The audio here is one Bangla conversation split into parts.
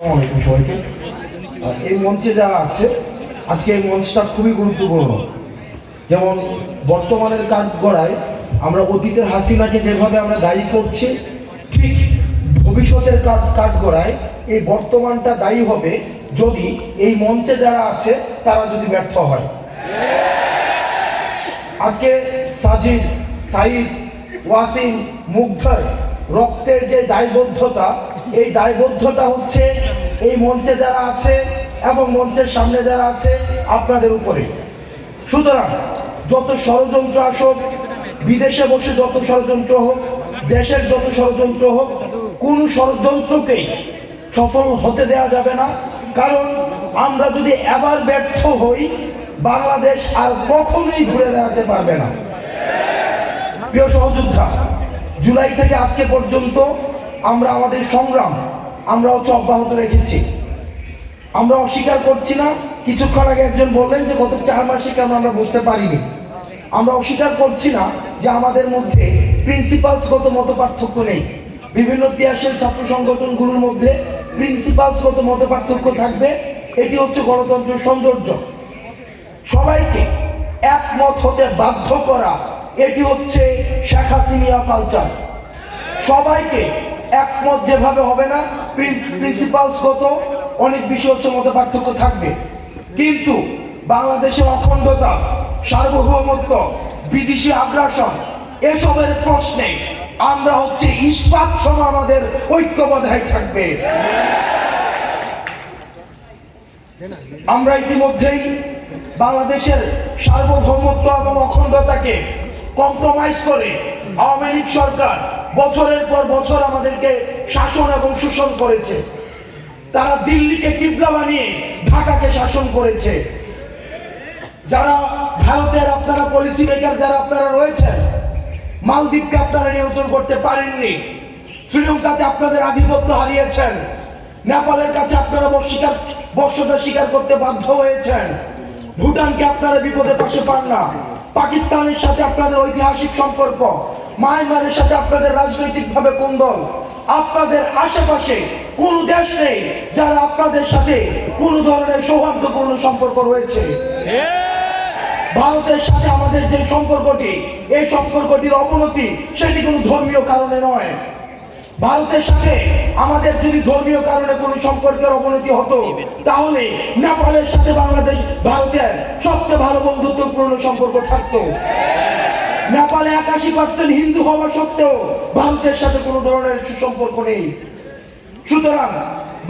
আসসালামু সবাইকে। এই মঞ্চে যারা আছে আজকে এই মঞ্চটা খুবই গুরুত্বপূর্ণ। যেমন বর্তমানের কাঠগড়ায় আমরা অতীতের হাসিনাকে যেভাবে আমরা দায়ী করছি, ঠিক ভবিষ্যতের কাঠগড়ায় এই বর্তমানটা দায়ী হবে যদি এই মঞ্চে যারা আছে তারা যদি ব্যর্থ হয়। আজকে সাজিদ, সাইদ, ওয়াসিম, মুগ্ধর রক্তের যে দায়বদ্ধতা, এই দায়বদ্ধতা হচ্ছে এই মঞ্চে যারা আছে এবং মঞ্চের সামনে যারা আছে আপনাদের উপরে। সুতরাং যত ষড়যন্ত্র আসুক, বিদেশে বসে যত ষড়যন্ত্র হোক, দেশের যত ষড়যন্ত্র হোক, কোন ষড়যন্ত্রকেই সফল হতে দেওয়া যাবে না। কারণ আমরা যদি এবার ব্যর্থ হই, বাংলাদেশ আর কখনোই ঘুরে দাঁড়াতে পারবে না। প্রিয় সহযোদ্ধা, জুলাই থেকে আজকে পর্যন্ত আমরা আমাদের সংগ্রাম আমরা অব্যাহত রেখেছি। আমরা অস্বীকার করছি না। কিছুক্ষণ আগে একজন বললেন যে গত 4 মাসে কেন আমরা বুঝতে পারিনি। আমরা অস্বীকার করছি না যে আমাদের মধ্যে প্রিন্সিপালসগত মত পার্থক্য নেই। বিভিন্ন ইতিহাসের ছাত্র সংগঠনগুলোর মধ্যে প্রিন্সিপালসগত মত পার্থক্য থাকবে। এটি হচ্ছে গণতন্ত্রের সৌন্দর্য। সবাইকে একমত হতে বাধ্য করা, এটি হচ্ছে শেখ হাসিনা কালচার। সবাইকে একমত যেভাবে হবে না, প্রিন্সিপালসগত অনেক বিষয় হচ্ছে মত পার্থক্য থাকবে। কিন্তু বাংলাদেশের অখণ্ডতা, সার্বভৌমত্ব, বিদেশি আগ্রাসন, এসবের প্রশ্নে আমরা হচ্ছে ইস্পাত সম আমাদের ঐক্য বজায় থাকবে। আমরা ইতিমধ্যেই বাংলাদেশের সার্বভৌমত্ব এবং অখণ্ডতাকে কম্প্রোমাইজ করে আওয়ামী লীগ সরকার বছরের পর বছর আমাদেরকে শাসন এবং শোষণ করেছে। তারা দিল্লিকে কিবলা বানিয়ে ঢাকাকে শাসন করেছে। যারা ভারতের আপনারা পলিসি মেকার যারা আপনারা রয়েছেন, মালদ্বীপকে আপনারা নিয়ন্ত্রণ করতে পারেননি। শ্রীলঙ্কাতে আপনাদের আধিপত্য হারিয়েছেন। নেপালের কাছে আপনারা বর্ষতা স্বীকার করতে বাধ্য হয়েছেন। ভুটানকে আপনারা বিপদে পাশে পান না। পাকিস্তানের সাথে আপনাদের ঐতিহাসিক সম্পর্ক, মায়ানমারের সাথে আপনাদের রাজনৈতিকভাবে কোন্দল। আপনাদের আশেপাশে কোন দেশ নেই যারা আপনাদের সাথে কোন ধরনের সৌহার্দ্যপূর্ণ সম্পর্ক রয়েছে। ভারতের সাথে আমাদের যে সম্পর্কটি, এই সম্পর্কটির অবনতি সেটি কোনো ধর্মীয় কারণে নয়। ভারতের সাথে আমাদের যদি ধর্মীয় কারণে কোনো সম্পর্কের অবনতি হতো, তাহলে নেপালের সাথে ভারতের সবচেয়ে ভালো বন্ধুত্বপূর্ণ সম্পর্ক থাকতো। নেপালে 81% হিন্দু হওয়া সত্ত্বেও ভারতের সাথে কোনো ধরনের সুসম্পর্ক নেই। সুতরাং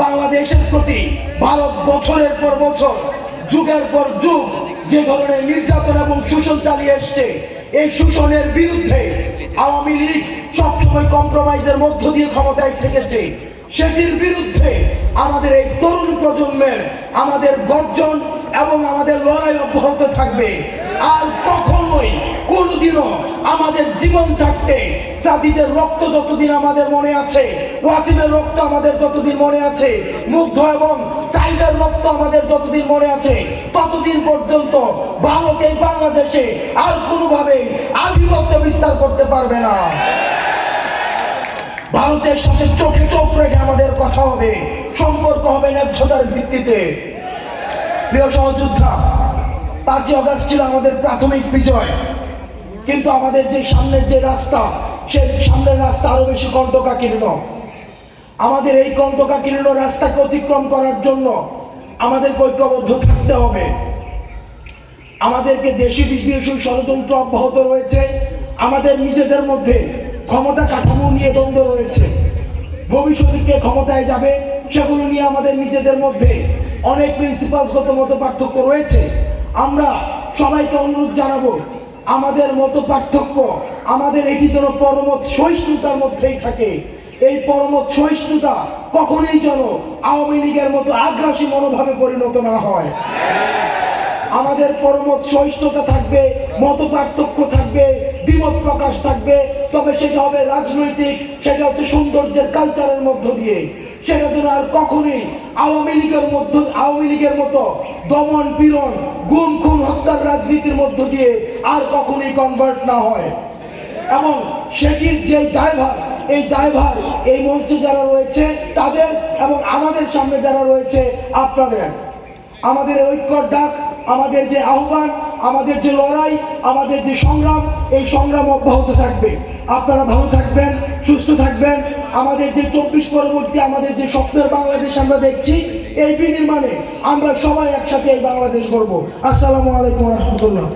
বাংলাদেশের প্রতি ভারত বছরের পর বছর, যুগের পর যুগ যে ধরনের নির্যাতন এবং শোষণ চালিয়ে এসছে, এই শোষণের বিরুদ্ধে আওয়ামী লীগ সবসময় কম্প্রোমাইজের মধ্য দিয়ে ক্ষমতায় থেকেছে। সেটির বিরুদ্ধে আমাদের এই তরুণ প্রজন্মের আমাদের গর্জন এবং আমাদের লড়াই অব্যাহত থাকবে। আর কখনোই কোনোদিনও আমাদের জীবন থাকতে সাদিদের রক্ত যতদিন আমাদের মনে আছে, ওয়াসিমের রক্ত আমাদের যতদিন মনে আছে, মুগ্ধ এবং সাইদের রক্ত আমাদের যতদিন মনে আছে, ততদিন পর্যন্ত ভারত এই বাংলাদেশে আর কোনোভাবেই আধিপত্য বিস্তার করতে পারবে না। ভারতের সাথে চোখে চোখ রেখে আমাদের কথা হবে, সম্পর্ক হবে ন্যায্যতার ভিত্তিতে। প্রিয় সহযোদ্ধা, 5 আগস্ট ছিল আমাদের প্রাথমিক বিজয়, কিন্তু আমাদের যে সামনের যে রাস্তা, সেই সামনের রাস্তা আরো বেশি কণ্টকাকীর্ণ। আমাদের এই কণ্টকাকীর্ণ রাস্তাকে অতিক্রম করার জন্য আমাদেরকে ঐক্যবদ্ধ থাকতে হবে। আমাদেরকে দেশি বিদেশি ষড়যন্ত্র অব্যাহত রয়েছে। আমাদের নিজেদের মধ্যে ক্ষমতা কাঠামো নিয়ে দ্বন্দ্ব রয়েছে। ভবিষ্যতে কে ক্ষমতায় যাবে সেগুলো নিয়ে আমাদের নিজেদের মধ্যে অনেক প্রিন্সিপালসগত মত পার্থক্য রয়েছে। আমরা সবাইকে অনুরোধ জানাবো, আমাদের মত পার্থক্য আমাদের এটি যেন পরমত সহিষ্ণুতার মধ্যেই থাকে। এই পরমত সহিষ্ণুতা কখনোই যেন আওয়ামী লীগের মতো আগ্রাসী মনোভাবে পরিণত না হয়। আমাদের পরমত সহিষ্ণুতা থাকবে, মত পার্থক্য থাকবে, দ্বিমত প্রকাশ থাকবে, তবে সেটা হবে রাজনৈতিক, সেটা হচ্ছে সৌন্দর্যের কালচারের মধ্য দিয়ে। সেটা যেন আর কখনোই আওয়ামী লীগের মতো দমন পীড়ন, গুম খুন হত্যার রাজনীতির মধ্য দিয়ে আর কখনোই কনভার্ট না হয়। এবং সেটির যে দায়ভার, এই দায়ভার এই মঞ্চে যারা রয়েছে তাদের এবং আমাদের সামনে যারা রয়েছে আপনাদের। আমাদের ঐক্যর ডাক, আমাদের যে আহ্বান, আমাদের যে লড়াই, আমাদের যে সংগ্রাম, এই সংগ্রাম অব্যাহত থাকবে। আপনারা ভালো থাকবেন, সুস্থ থাকবেন। আমাদের যে 24 পরবর্তী আমাদের যে স্বপ্নের বাংলাদেশ আমরা দেখছি, এই বিনির্মাণে আমরা সবাই একসাথে এই বাংলাদেশ গড়ব। আসসালামু আলাইকুম রহমতুল্লাহ।